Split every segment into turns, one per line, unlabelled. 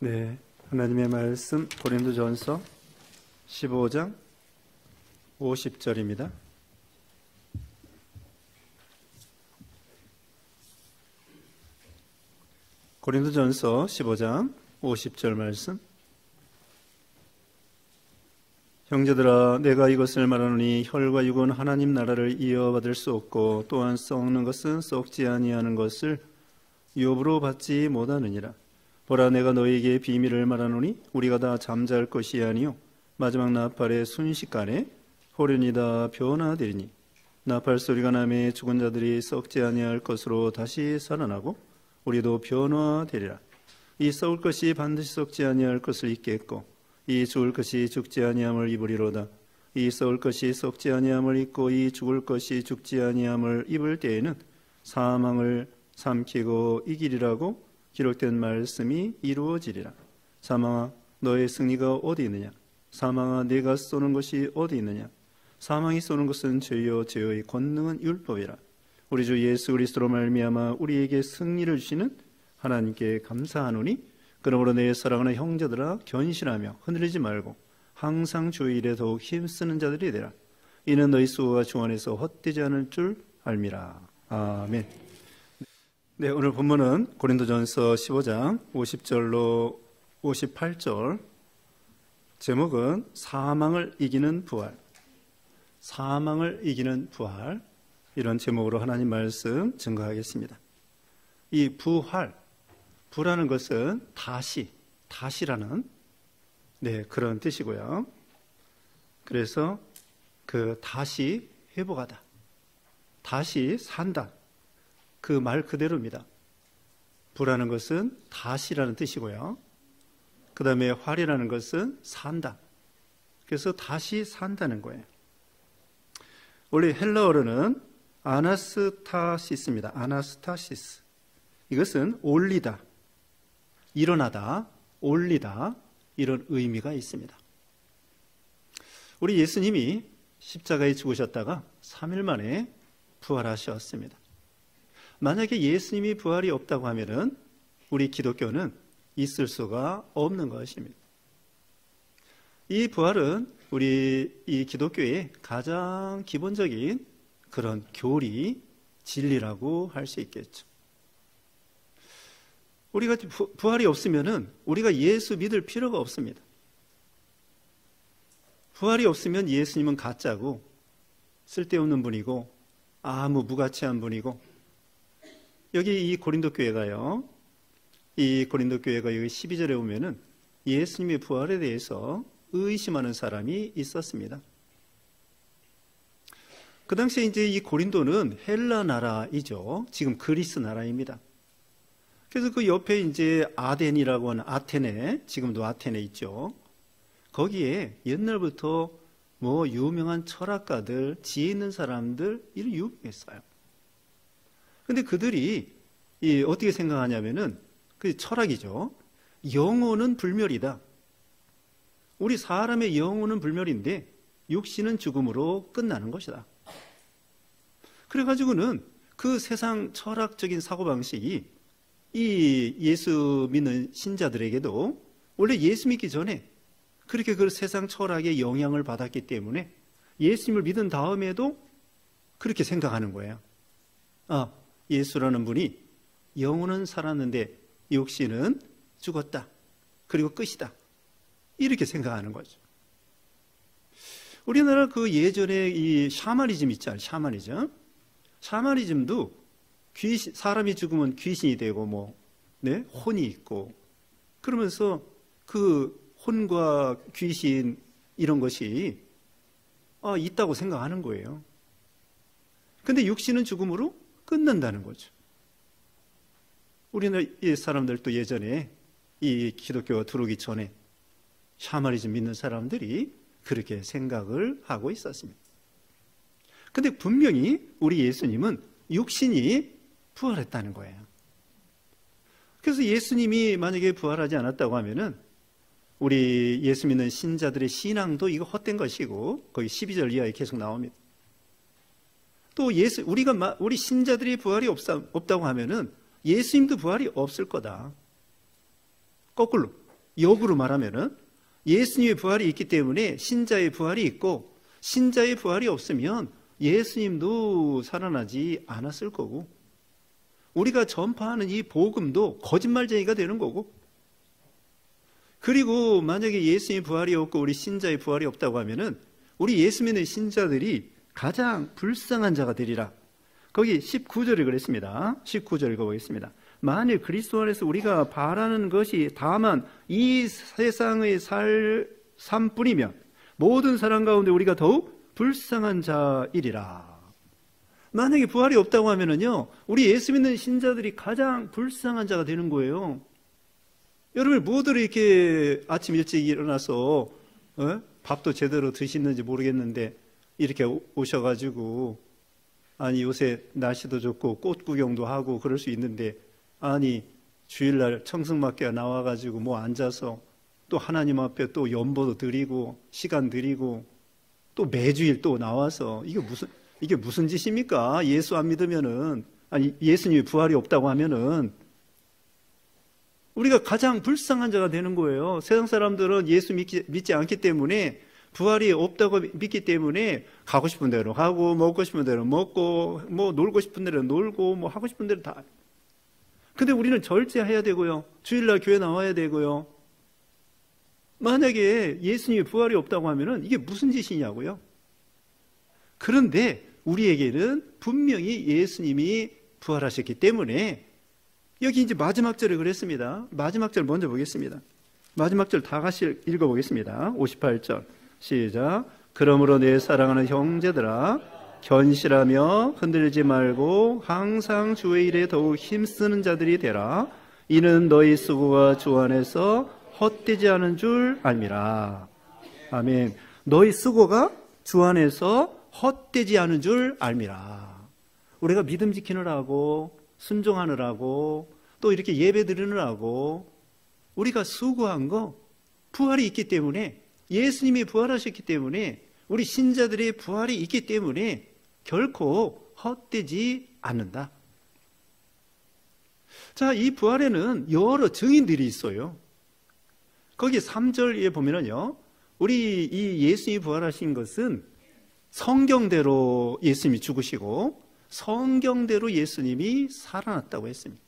네, 하나님의 말씀 고린도전서 15장 50절입니다. 고린도전서 15장 50절 말씀. 형제들아, 내가 이것을 말하노니 혈과 육은 하나님 나라를 이어받을 수 없고 또한 썩는 것은 썩지 아니하는 것을 유업으로 받지 못하느니라. 보라, 내가 너희에게 비밀을 말하노니 우리가 다 잠잘 것이 아니요 마지막 나팔의 순식간에 호련히 다 변화되리니 나팔 소리가 나매 죽은 자들이 썩지 아니할 것으로 다시 살아나고 우리도 변화되리라. 이 썩을 것이 반드시 썩지 아니할 것을 입겠고 이 죽을 것이 죽지 아니함을 입으리로다. 이 썩을 것이 썩지 아니함을 입고 이 죽을 것이 죽지 아니함을 입을 때에는 사망을 삼키고 이기리라고 기록된 말씀이 이루어지리라. 사망아, 너의 승리가 어디 있느냐? 사망아, 네가 쏘는 것이 어디 있느냐? 사망이 쏘는 것은 죄요 죄의 권능은 율법이라. 우리 주 예수 그리스도로 말미암아 우리에게 승리를 주시는 하나님께 감사하노니 그러므로 내 사랑하는 형제들아, 견실하며 흔들리지 말고 항상 주의 일에 더욱 힘쓰는 자들이 되라. 이는 너희 수고가 주 안에서 헛되지 않을 줄 알미라. 아멘. 네, 오늘 본문은 고린도전서 15장 50절로 58절, 제목은 사망을 이기는 부활, 사망을 이기는 부활, 이런 제목으로 하나님 말씀 증거하겠습니다. 이 부활, 부라는 것은 다시라는 그런 뜻이고요. 그래서 다시 회복하다, 다시 산다, 그 말 그대로입니다. 부라는 것은 다시라는 뜻이고요. 그 다음에 활이라는 것은 산다. 그래서 다시 산다는 거예요. 원래 헬라어로는 아나스타시스입니다. 아나스타시스. 이것은 올리다, 일어나다, 올리다, 이런 의미가 있습니다. 우리 예수님이 십자가에 죽으셨다가 3일 만에 부활하셨습니다. 만약에 예수님이 부활이 없다고 하면은 우리 기독교는 있을 수가 없는 것입니다. 이 부활은 우리 이 기독교의 가장 기본적인 그런 교리, 진리라고 할 수 있겠죠. 우리가 부활이 없으면은 우리가 예수 믿을 필요가 없습니다. 부활이 없으면 예수님은 가짜고 쓸데없는 분이고 아무 무가치한 분이고, 여기 이 고린도 교회가요, 이 고린도 교회가 여기 12절에 보면은 예수님의 부활에 대해서 의심하는 사람이 있었습니다. 그 당시에 이제 이 고린도는 헬라 나라이죠. 지금 그리스 나라입니다. 그래서 그 옆에 이제 아덴이라고 하는 아테네, 지금도 아테네 있죠. 거기에 옛날부터 유명한 철학가들, 지혜 있는 사람들, 이런 유명했어요. 근데 그들이 어떻게 생각하냐면은 그 철학이죠. 영혼은 불멸이다. 우리 사람의 영혼은 불멸인데 육신은 죽음으로 끝나는 것이다. 그래가지고는 그 세상 철학적인 사고방식이 이 예수 믿는 신자들에게도 원래 예수 믿기 전에 그렇게 그 세상 철학의 영향을 받았기 때문에 예수님을 믿은 다음에도 그렇게 생각하는 거예요. 예수라는 분이 영혼은 살았는데 육신은 죽었다. 그리고 끝이다. 이렇게 생각하는 거죠. 우리나라 그 예전에 이 샤머니즘 있잖아요. 샤머니즘도 사람이 죽으면 귀신이 되고 혼이 있고, 그러면서 그 혼과 귀신 이런 것이 있다고 생각하는 거예요. 근데 육신은 죽음으로 끝난다는 거죠. 우리나라 사람들도 예전에 이 기독교가 들어오기 전에 샤머니즘 믿는 사람들이 그렇게 생각을 하고 있었습니다. 근데 분명히 우리 예수님은 육신이 부활했다는 거예요. 그래서 예수님이 만약에 부활하지 않았다고 하면은 우리 예수 믿는 신자들의 신앙도 이거 헛된 것이고, 거기 12절 이하에 계속 나옵니다. 또 우리 신자들이 부활이 없다고 하면은 예수님도 부활이 없을 거다. 거꾸로 역으로 말하면은 예수님의 부활이 있기 때문에 신자의 부활이 있고, 신자의 부활이 없으면 예수님도 살아나지 않았을 거고, 우리가 전파하는 이 복음도 거짓말쟁이가 되는 거고, 그리고 만약에 예수님의 부활이 없고 우리 신자의 부활이 없다고 하면은 우리 예수 믿는 신자들이 가장 불쌍한 자가 되리라. 거기 19절을 그랬습니다. 19절 읽어보겠습니다. 만일 그리스도 안에서 우리가 바라는 것이 다만 이 세상의 삶뿐이면 모든 사람 가운데 우리가 더욱 불쌍한 자이리라. 만약에 부활이 없다고 하면은요, 우리 예수 믿는 신자들이 가장 불쌍한 자가 되는 거예요. 여러분, 뭐들 이렇게 아침 일찍 일어나서 밥도 제대로 드시는지 모르겠는데 이렇게 오셔가지고, 아니 요새 날씨도 좋고 꽃 구경도 하고 그럴 수 있는데, 아니 주일날 청승맞게 나와가지고 뭐 앉아서 또 하나님 앞에 또 연보도 드리고 시간 드리고 또 매주일 또 나와서 이게 무슨 짓입니까? 예수 안 믿으면은, 아니 예수님이 부활이 없다고 하면은 우리가 가장 불쌍한 자가 되는 거예요. 세상 사람들은 예수 믿지 않기 때문에, 부활이 없다고 믿기 때문에 가고 싶은 대로 가고 먹고 싶은 대로 먹고 뭐 놀고 싶은 대로 놀고 뭐 하고 싶은 대로 다. 근데 우리는 절제해야 되고요, 주일날 교회 나와야 되고요. 만약에 예수님이 부활이 없다고 하면은 이게 무슨 짓이냐고요. 그런데 우리에게는 분명히 예수님이 부활하셨기 때문에, 여기 이제 마지막 절에 그랬습니다. 마지막 절 먼저 보겠습니다. 마지막 절 다 같이 읽어보겠습니다. 58절 시작. 그러므로 내 사랑하는 형제들아, 견실하며 흔들리지 말고 항상 주의 일에 더욱 힘쓰는 자들이 되라. 이는 너희 수고가 주 안에서 헛되지 않은 줄 알미라. 아멘. 너희 수고가 주 안에서 헛되지 않은 줄 알미라. 우리가 믿음 지키느라고, 순종하느라고, 또 이렇게 예배 드리느라고 우리가 수고한 거, 부활이 있기 때문에, 예수님이 부활하셨기 때문에, 우리 신자들의 부활이 있기 때문에 결코 헛되지 않는다. 자, 이 부활에는 여러 증인들이 있어요. 거기 3절에 보면은요, 우리 이 예수님이 부활하신 것은 성경대로 예수님이 죽으시고 성경대로 예수님이 살아났다고 했습니다.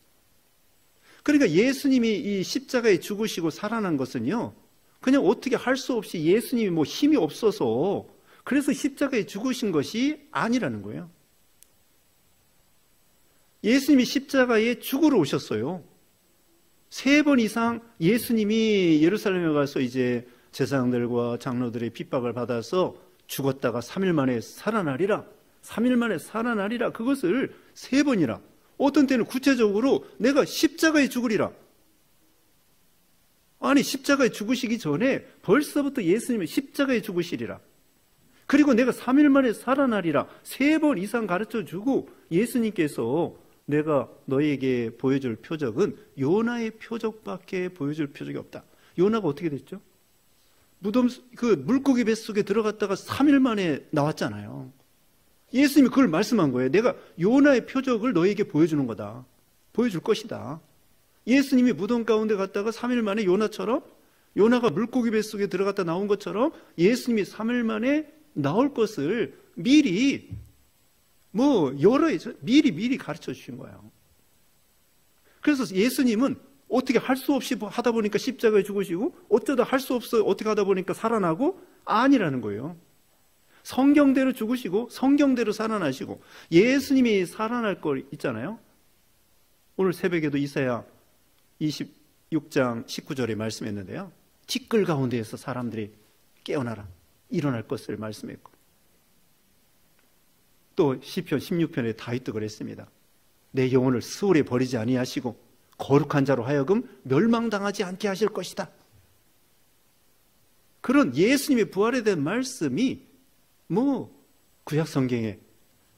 그러니까 예수님이 이 십자가에 죽으시고 살아난 것은요, 그냥 어떻게 할 수 없이 예수님이 뭐 힘이 없어서 그래서 십자가에 죽으신 것이 아니라는 거예요. 예수님이 십자가에 죽으러 오셨어요. 3번 이상 예수님이 예루살렘에 가서 이제 제사장들과 장로들의 핍박을 받아서 죽었다가 3일 만에 살아나리라, 3일 만에 살아나리라, 그것을 3번이라, 어떤 때는 구체적으로 내가 십자가에 죽으리라. 아니, 십자가에 죽으시기 전에 벌써부터 예수님은 십자가에 죽으시리라, 그리고 내가 3일 만에 살아나리라 3번 이상 가르쳐주고, 예수님께서 내가 너에게 보여줄 표적은 요나의 표적밖에 보여줄 표적이 없다. 요나가 어떻게 됐죠? 무덤, 물고기 뱃속에 들어갔다가 3일 만에 나왔잖아요. 예수님이 그걸 말씀한 거예요. 내가 요나의 표적을 너에게 보여주는 거다. 보여줄 것이다. 예수님이 무덤 가운데 갔다가 3일 만에 요나처럼, 요나가 물고기 뱃속에 들어갔다 나온 것처럼 예수님이 3일 만에 나올 것을 미리 미리 가르쳐 주신 거예요. 그래서 예수님은 어떻게 할 수 없이 하다 보니까 십자가에 죽으시고, 어쩌다 할 수 없어 어떻게 하다 보니까 살아나고, 아니라는 거예요. 성경대로 죽으시고 성경대로 살아나시고, 예수님이 살아날 걸 있잖아요. 오늘 새벽에도 이사야 26장 19절에 말씀했는데요, 티끌 가운데에서 사람들이 깨어나라, 일어날 것을 말씀했고, 또 시편 16편에 다윗도 그랬습니다. 내 영혼을 스올에 버리지 아니하시고 거룩한 자로 하여금 멸망당하지 않게 하실 것이다. 그런 예수님의 부활에 대한 말씀이 구약 성경에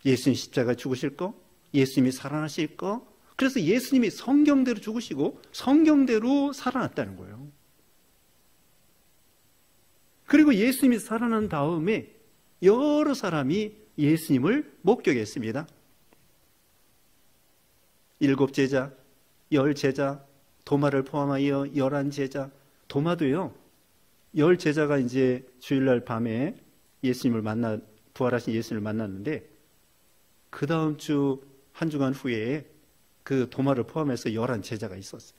예수님 십자가 죽으실 거, 예수님이 살아나실 거, 그래서 예수님이 성경대로 죽으시고 성경대로 살아났다는 거예요. 그리고 예수님이 살아난 다음에 여러 사람이 예수님을 목격했습니다. 7 제자, 10 제자, 도마를 포함하여 11 제자, 도마도요, 10 제자가 이제 주일날 밤에 부활하신 예수님을 만났는데, 그 다음 주, 한 주간 후에 그 도마를 포함해서 11 제자가 있었어요.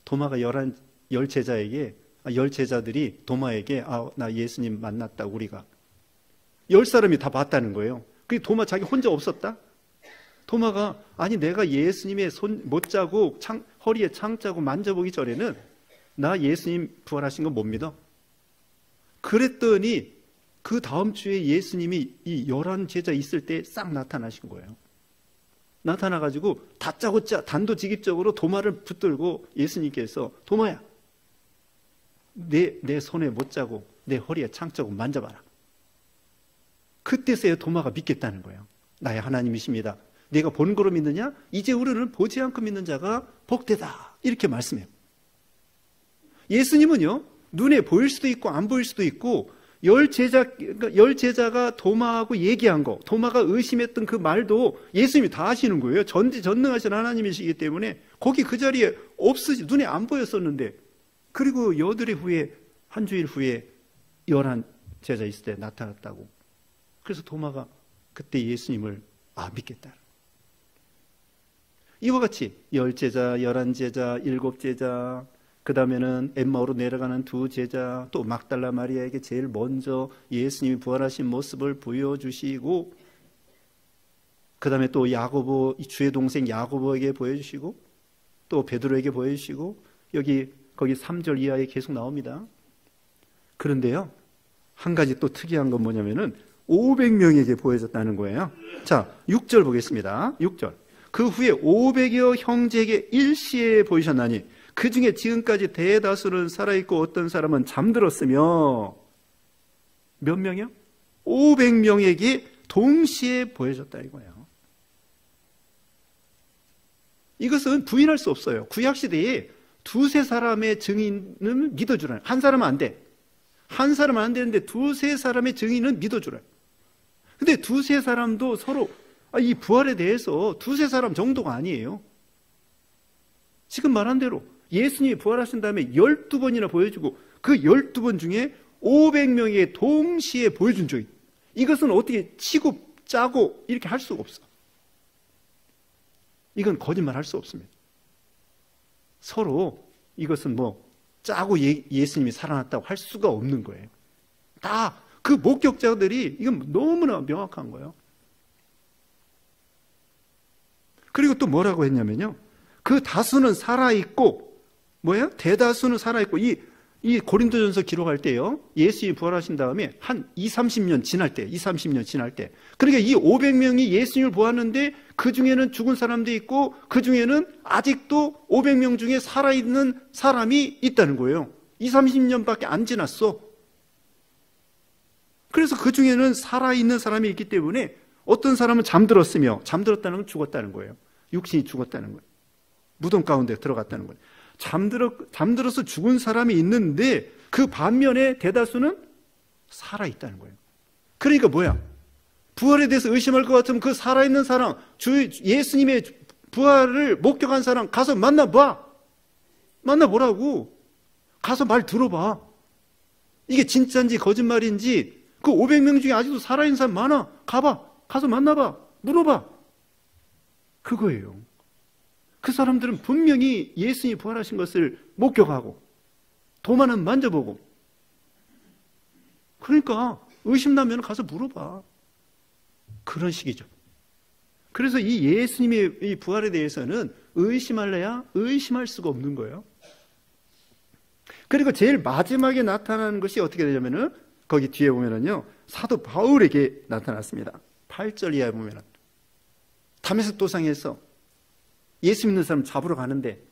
도마가 10 제자들이 도마에게, 나 예수님 만났다, 우리가. 10사람이 다 봤다는 거예요. 그게 도마 자기 혼자 없었다? 도마가, 아니, 내가 예수님의 손 못 짜고 허리에 창 짜고 만져보기 전에는 나 예수님 부활하신 거 못 믿어. 그랬더니 그 다음 주에 예수님이 이 11 제자 있을 때 싹 나타나신 거예요. 나타나가지고 다짜고짜 단도직입적으로 도마를 붙들고 예수님께서, 도마야, 내 손에 못 짜고 내 허리에 창 짜고 만져봐라. 그때서야 도마가 믿겠다는 거예요. 나의 하나님이십니다. 내가 본 거로 믿느냐? 이제 우리는 보지 않고 믿는 자가 복되다. 이렇게 말씀해요. 예수님은요, 눈에 보일 수도 있고 안 보일 수도 있고, 10 제자가 도마하고 얘기한 거, 도마가 의심했던 그 말도 예수님이 다 하시는 거예요. 전지전능하신 하나님이시기 때문에 거기 그 자리에 눈에 안 보였었는데, 그리고 한 주일 후에 11 제자 있을 때 나타났다고. 그래서 도마가 그때 예수님을 믿겠다. 이와 같이 10 제자, 11 제자, 7 제자, 그 다음에는 엠마오로 내려가는 2 제자, 또 막달라 마리아에게 제일 먼저 예수님이 부활하신 모습을 보여주시고, 그 다음에 또 주의 동생 야고보에게 보여주시고, 또 베드로에게 보여주시고, 거기 3절 이하에 계속 나옵니다. 그런데요, 한 가지 또 특이한 건 뭐냐면은 500명에게 보여졌다는 거예요. 자, 6절 보겠습니다. 6절. 그 후에 500여 형제에게 일시에 보이셨나니 그 중에 지금까지 대다수는 살아있고 어떤 사람은 잠들었으며, 몇 명이요? 500명에게 동시에 보여졌다 이거예요. 이것은 부인할 수 없어요. 구약시대에 2-3 사람의 증인은 믿어주라. 한 사람은 안 돼. 한 사람은 안 되는데 2-3 사람의 증인은 믿어주라. 근데 2-3 사람도 서로 이 부활에 대해서 2-3 사람 정도가 아니에요. 지금 말한 대로 예수님이 부활하신 다음에 12번이나 보여주고 그 12번 중에 500명에게 동시에 보여준 적이, 이것은 어떻게 치고 짜고 이렇게 할 수가 없어. 이건 거짓말 할 수 없습니다. 서로 이것은 짜고 예수님이 살아났다고 할 수가 없는 거예요. 다 그 목격자들이 이건 너무나 명확한 거예요. 그리고 또 뭐라고 했냐면요, 그 다수는 살아있고, 대다수는 살아있고, 이 고린도전서 기록할 때요, 예수님이 부활하신 다음에 한 20-30년 지날 때, 그러니까 이 500명이 예수님을 보았는데 그 중에는 죽은 사람도 있고 그 중에는 아직도 500명 중에 살아있는 사람이 있다는 거예요. 20-30년밖에 안 지났어. 그래서 그 중에는 살아있는 사람이 있기 때문에 어떤 사람은 잠들었다는 건 죽었다는 거예요. 육신이 죽었다는 거예요. 무덤 가운데 들어갔다는 거예요. 잠들어서 죽은 사람이 있는데 그 반면에 대다수는 살아있다는 거예요. 그러니까 부활에 대해서 의심할 것 같으면 그 살아있는 사람, 예수님의 부활을 목격한 사람 가서 만나보라고. 가서 말 들어봐. 이게 진짜인지 거짓말인지, 그 500명 중에 아직도 살아있는 사람 많아. 가서 만나봐. 물어봐. 그거예요. 그 사람들은 분명히 예수님이 부활하신 것을 목격하고 도마는 만져보고, 그러니까 의심나면 가서 물어봐. 그런 식이죠. 그래서 이 예수님의 이 부활에 대해서는 의심할래야 의심할 수가 없는 거예요. 그리고 제일 마지막에 나타나는 것이 어떻게 되냐면은, 거기 뒤에 보면은요, 사도 바울에게 나타났습니다. 8절 이하에 보면은, 다메섹 도상에서 예수 믿는 사람 잡으러 가는데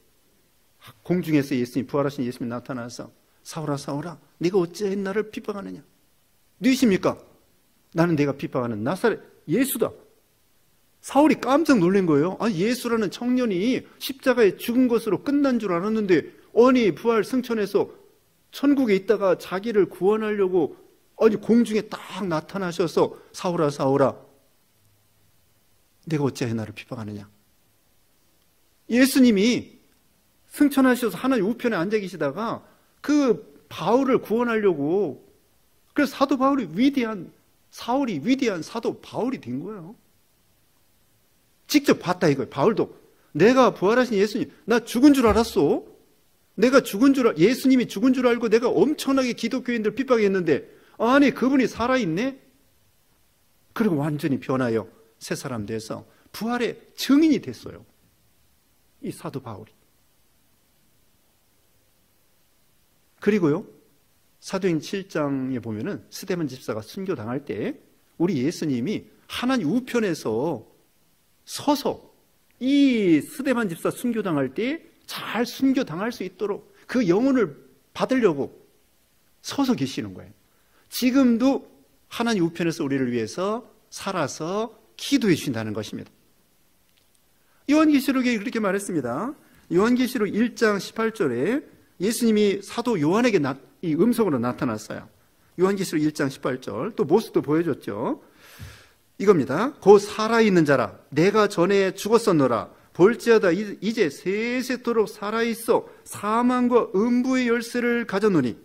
공중에서 부활하신 예수님이 나타나서, 사울아 사울아 네가 어찌 나를 핍박하느냐. 누구십니까? 나는 내가 핍박하는 나사렛 예수다. 사울이 깜짝 놀란 거예요. 예수라는 청년이 십자가에 죽은 것으로 끝난 줄 알았는데, 아니 부활 승천해서 천국에 있다가 자기를 구원하려고 공중에 딱 나타나셔서, 사울아 사울아 내가 어찌 나를 핍박하느냐. 예수님이 승천하셔서 하나님 우편에 앉아 계시다가 그 바울을 구원하려고. 그래서 사도 바울이 사울이 위대한 사도 바울이 된 거예요. 직접 봤다 이거예요. 바울도 내가 부활하신 예수님, 나 죽은 줄 알았어. 예수님이 죽은 줄 알고 내가 엄청나게 기독교인들 핍박했는데 아니 그분이 살아있네. 그리고 완전히 변하여 새 사람 돼서 부활의 증인이 됐어요. 이 사도 바울이. 그리고요, 사도행 7장에 보면은 스데반 집사가 순교당할 때 우리 예수님이 하나님 우편에서 서서 이 스데반 집사 순교당할 때 잘 순교당할 수 있도록 그 영혼을 받으려고 서서 계시는 거예요. 지금도 하나님 우편에서 우리를 위해서 살아서 기도해 주신다는 것입니다. 요한계시록에 그렇게 말했습니다. 요한계시록 1장 18절에 예수님이 사도 요한에게 이 음성으로 나타났어요. 요한계시록 1장 18절, 또 모습도 보여줬죠. 이겁니다. 곧 살아있는 자라 내가 전에 죽었었노라 볼지어다 이제 세세토록 살아있어 사망과 음부의 열쇠를 가졌노니.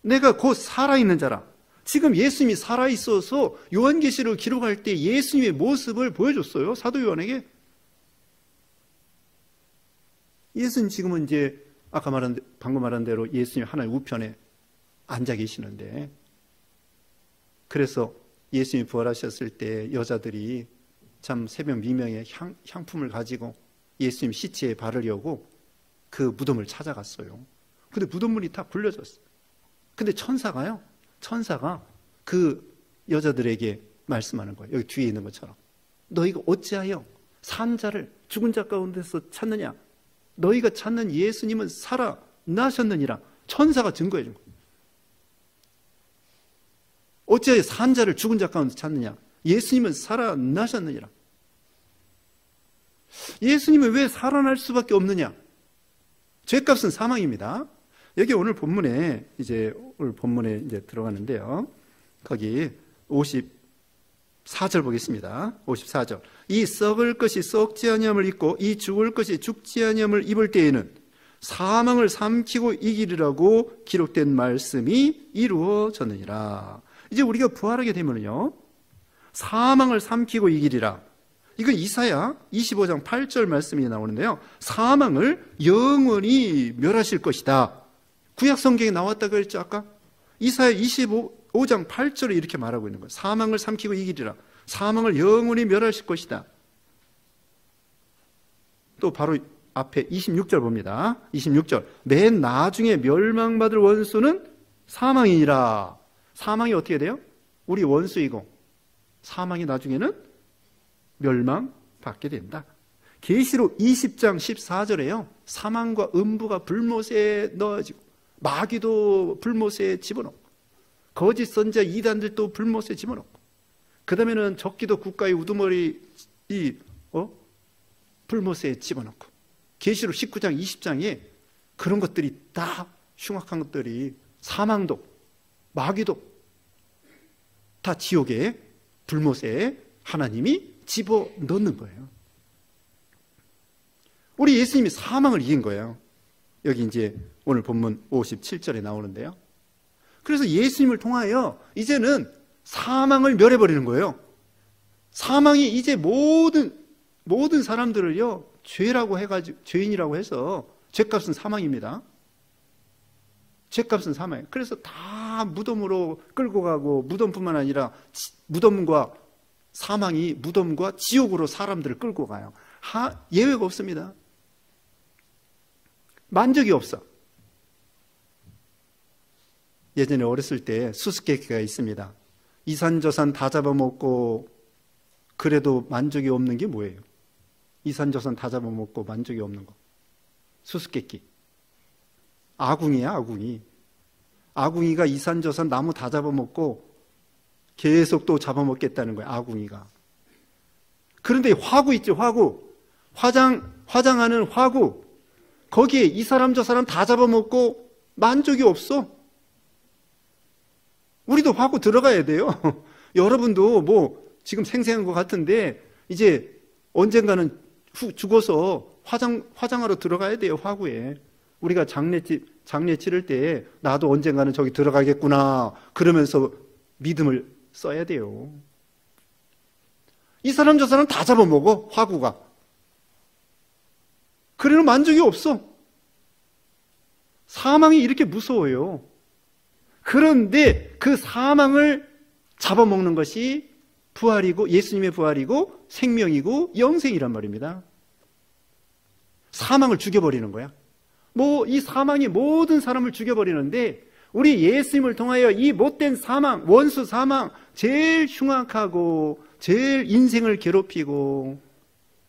내가 곧 살아있는 자라. 지금 예수님이 살아있어서 요한계시록을 기록할 때 예수님의 모습을 보여줬어요. 사도 요한에게. 예수님 지금은 이제 방금 말한 대로 예수님 하나님 우편에 앉아 계시는데, 그래서 예수님이 부활하셨을 때 여자들이 참 새벽 미명에 향품을 가지고 예수님 시체에 바르려고 그 무덤을 찾아갔어요. 근데 무덤문이 다 굴려졌어요. 근데 천사가 그 여자들에게 말씀하는 거예요. 여기 뒤에 있는 것처럼. 너희가 어찌하여 산 자를 죽은 자 가운데서 찾느냐? 너희가 찾는 예수님은 살아나셨느니라. 천사가 증거해 준 거예요. 어찌하여 산 자를 죽은 자 가운데 찾느냐? 예수님은 살아나셨느니라. 예수님은 왜 살아날 수밖에 없느냐? 죄값은 사망입니다. 여기 오늘 본문에 이제 들어가는데요. 거기 54절 보겠습니다. 54절. 이 썩을 것이 썩지 아니함을 입고 이 죽을 것이 죽지 아니함을 입을 때에는 사망을 삼키고 이기리라고 기록된 말씀이 이루어졌느니라. 이제 우리가 부활하게 되면요, 사망을 삼키고 이기리라. 이건 이사야 25장 8절 말씀이 나오는데요. 사망을 영원히 멸하실 것이다. 구약 성경에 나왔다고 했죠, 아까? 이사야 25장 8절에 이렇게 말하고 있는 거예요. 사망을 삼키고 이기리라. 사망을 영원히 멸하실 것이다. 또 바로 앞에 26절 봅니다. 26절. 맨 나중에 멸망받을 원수는 사망이니라. 사망이 어떻게 돼요? 우리 원수이고 사망이 나중에는 멸망받게 된다. 계시록 20장 14절에요. 사망과 음부가 불못에 넣어지고 마귀도 불못에 집어넣고 거짓 선지자 이단들도 불못에 집어넣고 그 다음에는 적기도 국가의 우두머리 불못에 집어넣고 계시록 19장 20장에 그런 것들이 다 흉악한 것들이 사망도 마귀도 다 지옥에 불못에 하나님이 집어넣는 거예요. 우리 예수님이 사망을 이긴 거예요. 여기 이제 오늘 본문 57절에 나오는데요. 그래서 예수님을 통하여 이제는 사망을 멸해버리는 거예요. 사망이 이제 모든 사람들을요, 죄인이라고 해서 죄값은 사망입니다. 죄값은 사망이에요. 그래서 다 무덤으로 끌고 가고, 무덤뿐만 아니라 무덤과 지옥으로 사람들을 끌고 가요. 예외가 없습니다. 만족이 없어. 예전에 어렸을 때 수수께끼가 있습니다. 이산저산 다 잡아먹고 그래도 만족이 없는 게 뭐예요? 이산저산 다 잡아먹고 만족이 없는 거. 수수께끼. 아궁이야, 아궁이. 아궁이가 이산저산 나무 다 잡아먹고 계속 또 잡아먹겠다는 거예요, 아궁이가. 그런데 화구 있죠, 화구. 화장하는 화구. 거기에 이 사람 저 사람 다 잡아먹고 만족이 없어. 우리도 화구 들어가야 돼요. 여러분도 뭐 지금 생생한 것 같은데 이제 언젠가는 죽어서 화장하러 들어가야 돼요, 화구에. 우리가 장례집 장례 치를 때 나도 언젠가는 저기 들어가겠구나 그러면서 믿음을 써야 돼요. 이 사람 저 사람 다 잡아먹어, 화구가. 그래도 만족이 없어. 사망이 이렇게 무서워요. 그런데 그 사망을 잡아먹는 것이 부활이고, 예수님의 부활이고 생명이고 영생이란 말입니다. 사망을 죽여버리는 거야. 이 사망이 모든 사람을 죽여버리는데, 우리 예수님을 통하여 이 못된 사망, 원수 사망, 제일 흉악하고 제일 인생을 괴롭히고,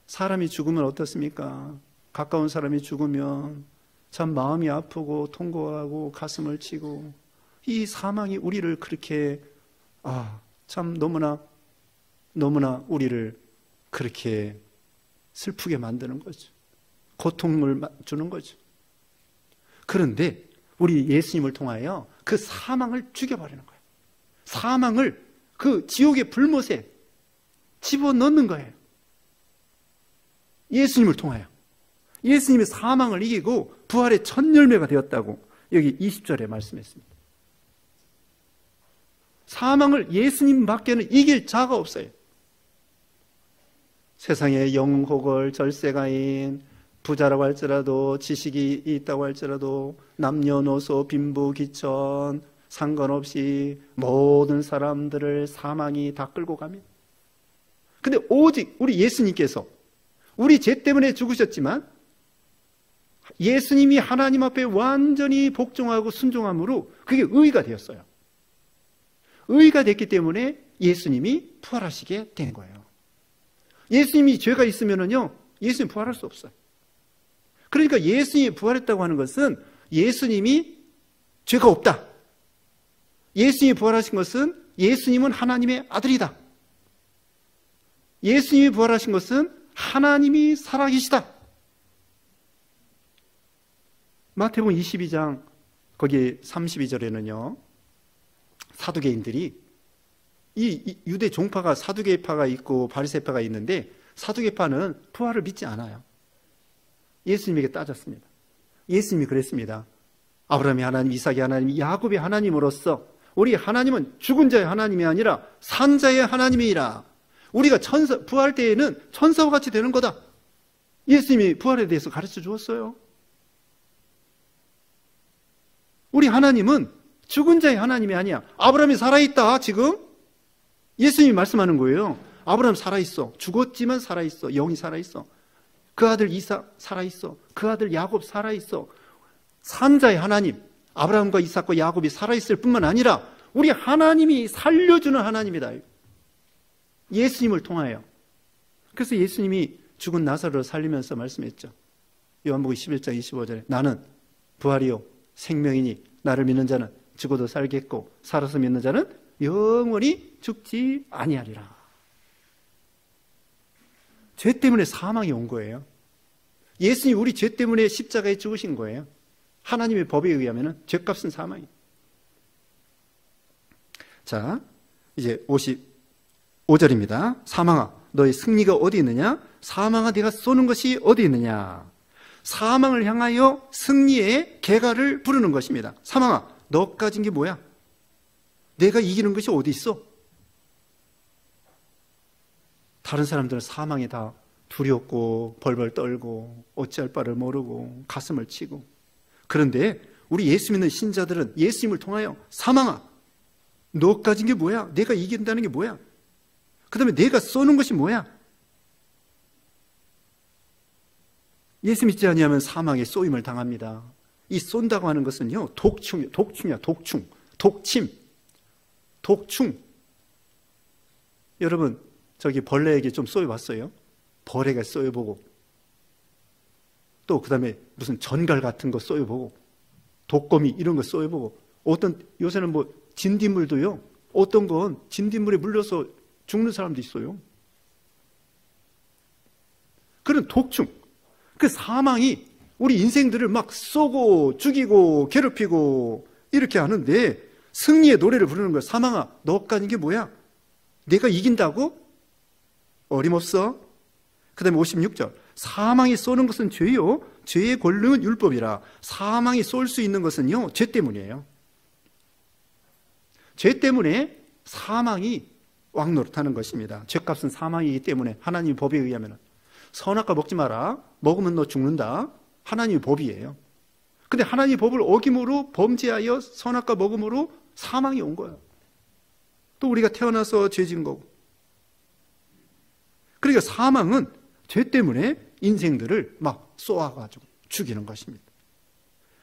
사람이 죽으면 어떻습니까? 가까운 사람이 죽으면 참 마음이 아프고 통곡하고 가슴을 치고, 이 사망이 우리를 그렇게 참 너무나 우리를 그렇게 슬프게 만드는 거죠. 고통을 주는 거죠. 그런데 우리 예수님을 통하여 그 사망을 죽여버리는 거예요. 사망을 그 지옥의 불못에 집어넣는 거예요. 예수님을 통하여. 예수님이 사망을 이기고 부활의 첫 열매가 되었다고 여기 20절에 말씀했습니다. 사망을 예수님밖에는 이길 자가 없어요. 세상에 영혼호걸, 절세가인, 부자라고 할지라도, 지식이 있다고 할지라도, 남녀노소, 빈부, 기천 상관없이 모든 사람들을 사망이 다 끌고 갑니다. 근데 오직 우리 예수님께서 우리 죄 때문에 죽으셨지만, 예수님이 하나님 앞에 완전히 복종하고 순종함으로 그게 의가 되었어요. 의가 됐기 때문에 예수님이 부활하시게 된 거예요. 예수님이 죄가 있으면요, 예수님 부활할 수 없어요. 그러니까 예수님이 부활했다고 하는 것은 예수님이 죄가 없다. 예수님이 부활하신 것은 예수님은 하나님의 아들이다. 예수님이 부활하신 것은 하나님이 살아계시다. 마태복음 22장 거기 32절에는요, 사두개인들이, 이 유대 종파가 사두개파가 있고 바리새파가 있는데, 사두개파는 부활을 믿지 않아요. 예수님에게 따졌습니다. 예수님이 그랬습니다. 아브라함의 하나님, 이삭의 하나님, 야곱의 하나님으로서 우리 하나님은 죽은 자의 하나님이 아니라 산 자의 하나님이라. 우리가 부활 때에는 천사와 같이 되는 거다. 예수님이 부활에 대해서 가르쳐 주었어요. 우리 하나님은 죽은 자의 하나님이 아니야. 아브라함이 살아있다 지금 예수님이 말씀하는 거예요. 아브라함 살아있어. 죽었지만 살아있어. 영이 살아있어. 그 아들 이삭 살아있어. 그 아들 야곱 살아있어. 산 자의 하나님, 아브라함과 이삭과 야곱이 살아있을 뿐만 아니라 우리 하나님이 살려주는 하나님이다. 예수님을 통하여. 그래서 예수님이 죽은 나사로를 살리면서 말씀했죠. 요한복음 11장 25절에 나는 부활이요 생명이니 나를 믿는 자는 죽어도 살겠고 살아서 믿는 자는 영원히 죽지 아니하리라. 죄 때문에 사망이 온 거예요. 예수님이 우리 죄 때문에 십자가에 죽으신 거예요. 하나님의 법에 의하면 죄값은 사망이에요. 자, 이제 55절입니다. 사망아, 너의 승리가 어디 있느냐? 사망아, 네가 쏘는 것이 어디 있느냐? 사망을 향하여 승리의 개가를 부르는 것입니다. 사망아, 너 가진 게 뭐야? 내가 이기는 것이 어디 있어? 다른 사람들은 사망에 다 두렵고 벌벌 떨고 어찌할 바를 모르고 가슴을 치고, 그런데 우리 예수 믿는 신자들은 예수님을 통하여 사망아, 너 가진 게 뭐야? 내가 이긴다는 게 뭐야? 그 다음에 내가 쏘는 것이 뭐야? 예수 믿지 아니하면 사망에 쏘임을 당합니다. 이 쏜다고 하는 것은요, 독충이야. 독침. 여러분, 저기 벌레에게 좀 쏘여봤어요? 벌에게 쏘여보고, 또 그 다음에 무슨 전갈 같은 거 쏘여보고, 독거미 이런 거 쏘여보고, 요새는 뭐 진딧물도요, 어떤 건 진딧물에 물려서 죽는 사람도 있어요. 그런 독충, 그 사망이 우리 인생들을 막 쏘고 죽이고 괴롭히고 이렇게 하는데, 승리의 노래를 부르는 거야. 사망아, 너 가진 게 뭐야? 내가 이긴다고? 어림없어. 그 다음에 56절, 사망이 쏘는 것은 죄요, 죄의 권능은 율법이라. 사망이 쏠 수 있는 것은요, 죄 때문이에요. 죄 때문에 사망이 왕노릇하는 것입니다. 죄값은 사망이기 때문에 하나님의 법에 의하면 선악과 먹지 마라. 먹으면 너 죽는다. 하나님의 법이에요. 근데 하나님의 법을 어김으로 범죄하여 선악과 먹음으로 사망이 온 거예요. 또 우리가 태어나서 죄진 거고. 그러니까 사망은 죄 때문에 인생들을 막 쏘아가지고 죽이는 것입니다.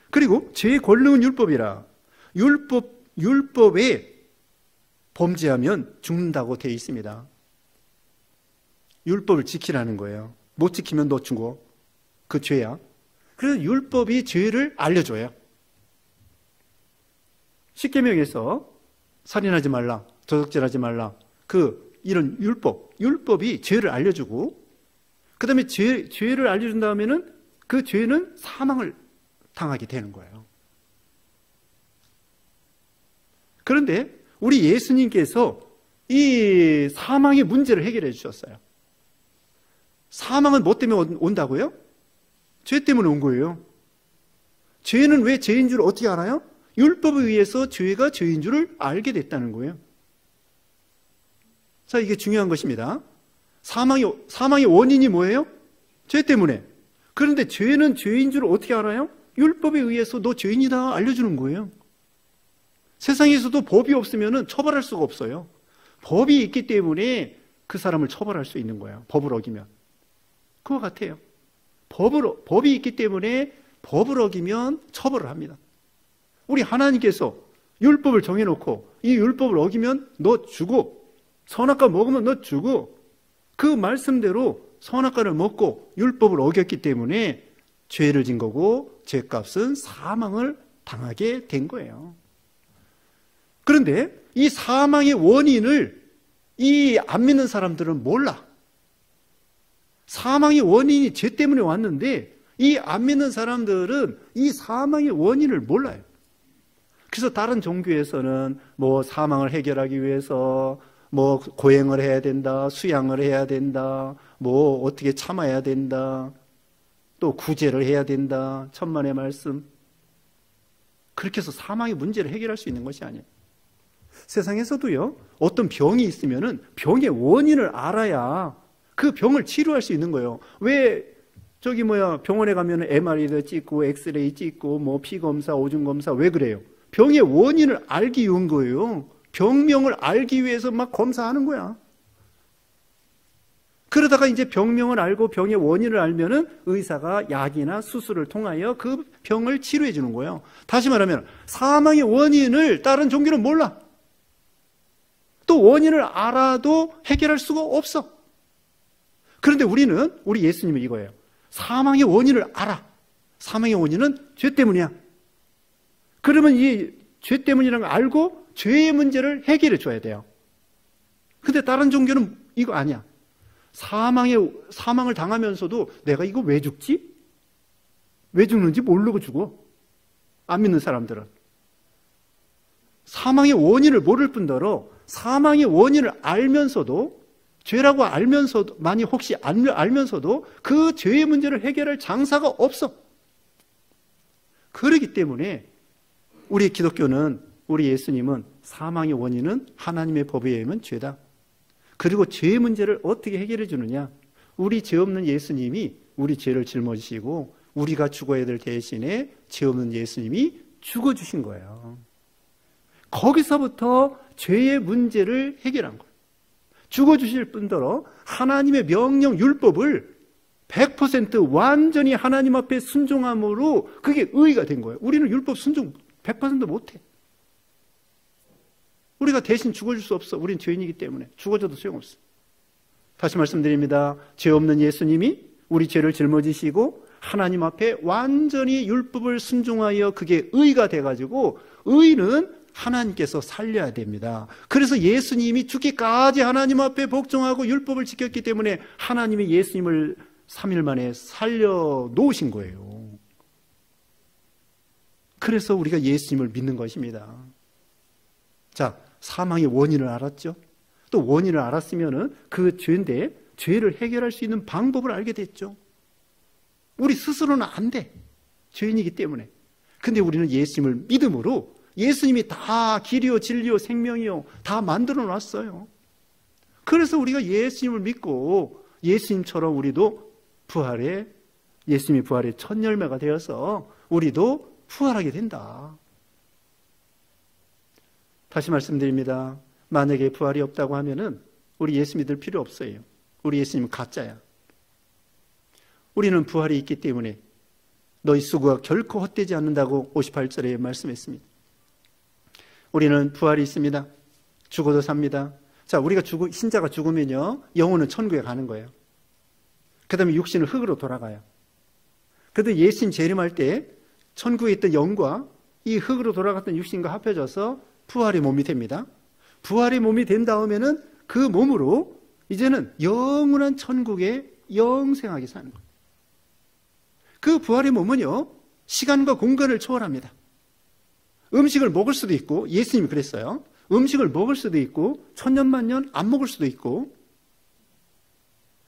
그리고 죄의 권능은 율법이라. 율법에 범죄하면 죽는다고 되어 있습니다. 율법을 지키라는 거예요. 못 지키면 너 죽어. 그 죄야. 그래서 율법이 죄를 알려줘요. 십계명에서 살인하지 말라, 도적질하지 말라, 이런 율법이 죄를 알려주고, 그 다음에 죄를 알려준 다음에는 그 죄는 사망을 당하게 되는 거예요. 그런데 우리 예수님께서 이 사망의 문제를 해결해 주셨어요. 사망은 뭐 때문에 온다고요? 죄 때문에 온 거예요. 죄는 왜 죄인 줄 어떻게 알아요? 율법에 의해서 죄가 죄인 줄을 알게 됐다는 거예요. 자, 이게 중요한 것입니다. 사망의 원인이 뭐예요? 죄 때문에. 그런데 죄는 죄인 줄을 어떻게 알아요? 율법에 의해서 너 죄인이다 알려주는 거예요. 세상에서도 법이 없으면 처벌할 수가 없어요. 법이 있기 때문에 그 사람을 처벌할 수 있는 거예요. 법을 어기면. 그거 같아요. 법이 있기 때문에 법을 어기면 처벌을 합니다. 우리 하나님께서 율법을 정해놓고 이 율법을 어기면 너 죽어. 선악과 먹으면 너 죽어. 그 말씀대로 선악과를 먹고 율법을 어겼기 때문에 죄를 진 거고 죄값은 사망을 당하게 된 거예요. 그런데 이 사망의 원인을 이 안 믿는 사람들은 몰라. 사망의 원인이 죄 때문에 왔는데 이 안 믿는 사람들은 이 사망의 원인을 몰라요. 그래서 다른 종교에서는 뭐 사망을 해결하기 위해서 뭐 고행을 해야 된다, 수양을 해야 된다, 뭐 어떻게 참아야 된다, 또 구제를 해야 된다, 천만의 말씀. 그렇게 해서 사망의 문제를 해결할 수 있는 것이 아니에요. 세상에서도요, 어떤 병이 있으면은 병의 원인을 알아야 그 병을 치료할 수 있는 거예요. 왜 병원에 가면 MRI도 찍고 엑스레이 찍고 뭐 피검사, 오줌검사 왜 그래요? 병의 원인을 알기 위한 거예요. 병명을 알기 위해서 막 검사하는 거야. 그러다가 이제 병명을 알고 병의 원인을 알면은 의사가 약이나 수술을 통하여 그 병을 치료해 주는 거예요. 다시 말하면 사망의 원인을 다른 종교는 몰라. 또 원인을 알아도 해결할 수가 없어. 그런데 우리 예수님은 이거예요. 사망의 원인을 알아. 사망의 원인은 죄 때문이야. 그러면 이 죄 때문이라는 걸 알고 죄의 문제를 해결해 줘야 돼요. 근데 다른 종교는 이거 아니야. 사망을 당하면서도 내가 이거 왜 죽지? 왜 죽는지 모르고 죽어. 안 믿는 사람들은. 사망의 원인을 모를 뿐더러 사망의 원인을 알면서도 죄라고 알면서도 만약 혹시 알면서도 그 죄의 문제를 해결할 장사가 없어. 그렇기 때문에 우리 기독교는 우리 예수님은 사망의 원인은 하나님의 법에 의하면 죄다. 그리고 죄의 문제를 어떻게 해결해 주느냐? 우리 죄 없는 예수님이 우리 죄를 짊어지시고 우리가 죽어야 될 대신에 죄 없는 예수님이 죽어주신 거예요. 거기서부터 죄의 문제를 해결한 거예요. 죽어주실 뿐더러 하나님의 명령 율법을 100% 완전히 하나님 앞에 순종함으로 그게 의의가 된 거예요. 우리는 율법 순종 100% 못해. 우리가 대신 죽어줄 수 없어. 우린 죄인이기 때문에 죽어줘도 소용없어. 다시 말씀드립니다. 죄 없는 예수님이 우리 죄를 짊어지시고 하나님 앞에 완전히 율법을 순종하여 그게 의가 돼가지고 의는 하나님께서 살려야 됩니다. 그래서 예수님이 죽기까지 하나님 앞에 복종하고 율법을 지켰기 때문에 하나님이 예수님을 3일 만에 살려 놓으신 거예요. 그래서 우리가 예수님을 믿는 것입니다. 자, 사망의 원인을 알았죠? 또 원인을 알았으면은 그 죄인데 죄를 해결할 수 있는 방법을 알게 됐죠. 우리 스스로는 안 돼. 죄인이기 때문에. 근데 우리는 예수님을 믿음으로 예수님이 다 길이요 진리요 생명이요 다 만들어 놨어요. 그래서 우리가 예수님을 믿고 예수님처럼 우리도 부활에 예수님이 부활의 첫 열매가 되어서 우리도 부활하게 된다. 다시 말씀드립니다. 만약에 부활이 없다고 하면은 우리 예수 믿을 필요 없어요. 우리 예수님은 가짜야. 우리는 부활이 있기 때문에 너희 수고가 결코 헛되지 않는다고 58절에 말씀했습니다. 우리는 부활이 있습니다. 죽어도 삽니다. 자, 우리가 신자가 죽으면요, 영혼은 천국에 가는 거예요. 그 다음에 육신은 흙으로 돌아가요. 그래도 예수님 재림할 때 천국에 있던 영과 이 흙으로 돌아갔던 육신과 합해져서 부활의 몸이 됩니다. 부활의 몸이 된 다음에는 그 몸으로 이제는 영원한 천국에 영생하게 사는 거예요. 그 부활의 몸은요, 시간과 공간을 초월합니다. 음식을 먹을 수도 있고, 예수님이 그랬어요. 음식을 먹을 수도 있고, 천년만년 안 먹을 수도 있고,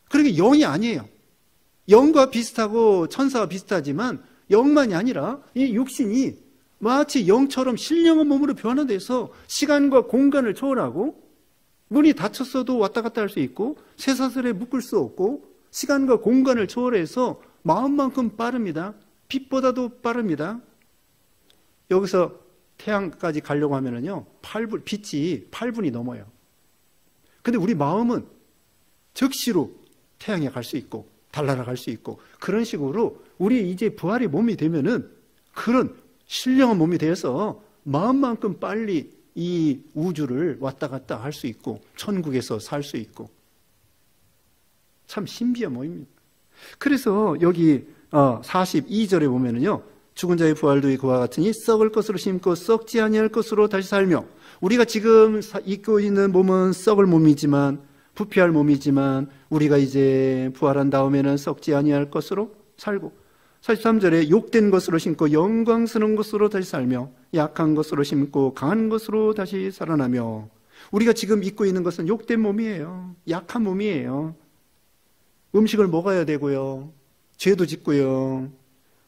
그러니까 영이 아니에요. 영과 비슷하고 천사와 비슷하지만 영만이 아니라 이 육신이 마치 영처럼 신령한 몸으로 변화돼서 시간과 공간을 초월하고, 문이 닫혔어도 왔다 갔다 할 수 있고, 쇠사슬에 묶을 수 없고, 시간과 공간을 초월해서 마음만큼 빠릅니다. 빛보다도 빠릅니다. 여기서 태양까지 가려고 하면은요, 빛이 8분이 넘어요. 근데 우리 마음은 즉시로 태양에 갈 수 있고, 달나라 갈 수 있고, 그런 식으로 우리 이제 부활의 몸이 되면은 그런 신령한 몸이 되어서 마음만큼 빨리 이 우주를 왔다 갔다 할 수 있고, 천국에서 살 수 있고, 참 신비한 몸입니다. 그래서 여기 42절에 보면은요, 죽은 자의 부활도 그와 같으니 썩을 것으로 심고 썩지 아니할 것으로 다시 살며, 우리가 지금 입고 있는 몸은 썩을 몸이지만, 부패할 몸이지만 우리가 이제 부활한 다음에는 썩지 아니할 것으로 살고, 43절에 욕된 것으로 심고 영광스러운 것으로 다시 살며 약한 것으로 심고 강한 것으로 다시 살아나며, 우리가 지금 입고 있는 것은 욕된 몸이에요. 약한 몸이에요. 음식을 먹어야 되고요, 죄도 짓고요,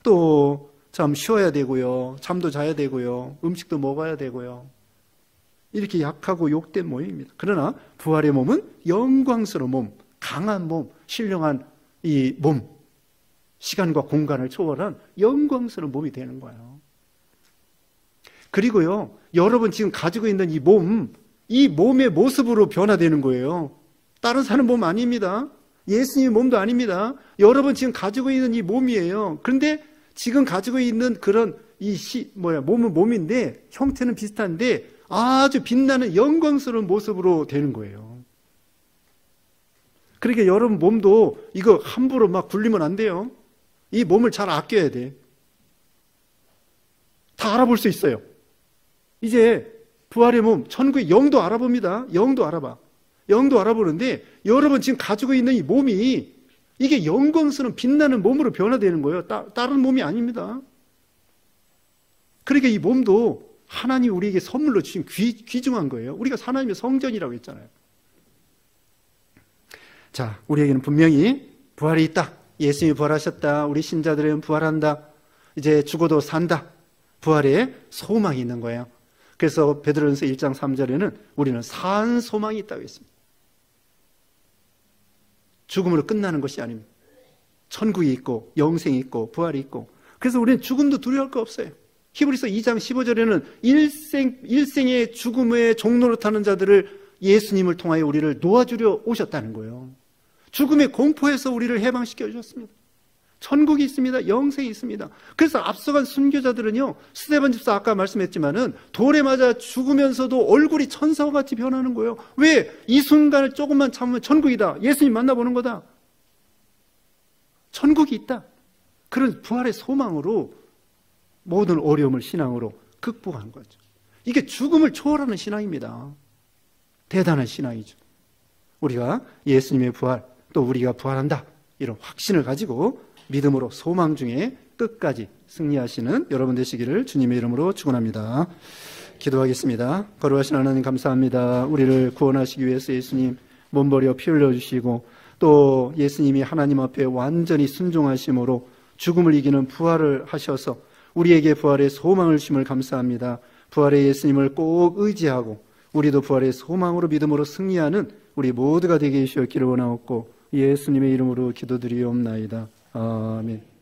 또 참 쉬어야 되고요, 잠도 자야 되고요, 음식도 먹어야 되고요, 이렇게 약하고 욕된 몸입니다. 그러나 부활의 몸은 영광스러운 몸, 강한 몸, 신령한 이 몸, 시간과 공간을 초월한 영광스러운 몸이 되는 거예요. 그리고요, 여러분 지금 가지고 있는 이 몸, 이 몸의 모습으로 변화되는 거예요. 다른 사람 몸 아닙니다. 예수님의 몸도 아닙니다. 여러분 지금 가지고 있는 이 몸이에요. 그런데 지금 가지고 있는 그런 몸은 몸인데 형태는 비슷한데 아주 빛나는 영광스러운 모습으로 되는 거예요. 그러니까 여러분 몸도 이거 함부로 막 굴리면 안 돼요. 이 몸을 잘 아껴야 돼. 다 알아볼 수 있어요. 이제 부활의 몸, 천국의 영도 알아봅니다. 영도 알아봐. 영도 알아보는데 여러분 지금 가지고 있는 이 몸이 이게 영광스러운 빛나는 몸으로 변화되는 거예요. 다른 몸이 아닙니다. 그러니까 이 몸도 하나님이 우리에게 선물로 주신 귀중한 거예요. 우리가 하나님의 성전이라고 했잖아요. 자, 우리에게는 분명히 부활이 있다. 예수님이 부활하셨다. 우리 신자들은 부활한다. 이제 죽어도 산다. 부활에 소망이 있는 거예요. 그래서 베드로전서 1장 3절에는 우리는 산 소망이 있다고 했습니다. 죽음으로 끝나는 것이 아닙니다. 천국이 있고 영생이 있고 부활이 있고, 그래서 우리는 죽음도 두려워할 거 없어요. 히브리서 2장 15절에는 일생의 죽음의 종로로 타는 자들을 예수님을 통하여 우리를 놓아주려 오셨다는 거예요. 죽음의 공포에서 우리를 해방시켜 주셨습니다. 천국이 있습니다. 영생이 있습니다. 그래서 앞서간 순교자들은요, 스데반 집사 아까 말씀했지만은 돌에 맞아 죽으면서도 얼굴이 천사와 같이 변하는 거예요. 왜? 이 순간을 조금만 참으면 천국이다. 예수님 만나보는 거다. 천국이 있다. 그런 부활의 소망으로 모든 어려움을 신앙으로 극복하는 거죠. 이게 죽음을 초월하는 신앙입니다. 대단한 신앙이죠. 우리가 예수님의 부활, 또 우리가 부활한다, 이런 확신을 가지고 믿음으로 소망 중에 끝까지 승리하시는 여러분 되시기를 주님의 이름으로 축원합니다. 기도하겠습니다. 거룩하신 하나님 감사합니다. 우리를 구원하시기 위해서 예수님 몸 버려 피 흘려주시고, 또 예수님이 하나님 앞에 완전히 순종하심으로 죽음을 이기는 부활을 하셔서 우리에게 부활의 소망을 주심을 감사합니다. 부활의 예수님을 꼭 의지하고 우리도 부활의 소망으로 믿음으로 승리하는 우리 모두가 되게 해주시기를 원하옵고 예수님의 이름으로 기도드리옵나이다. 아멘.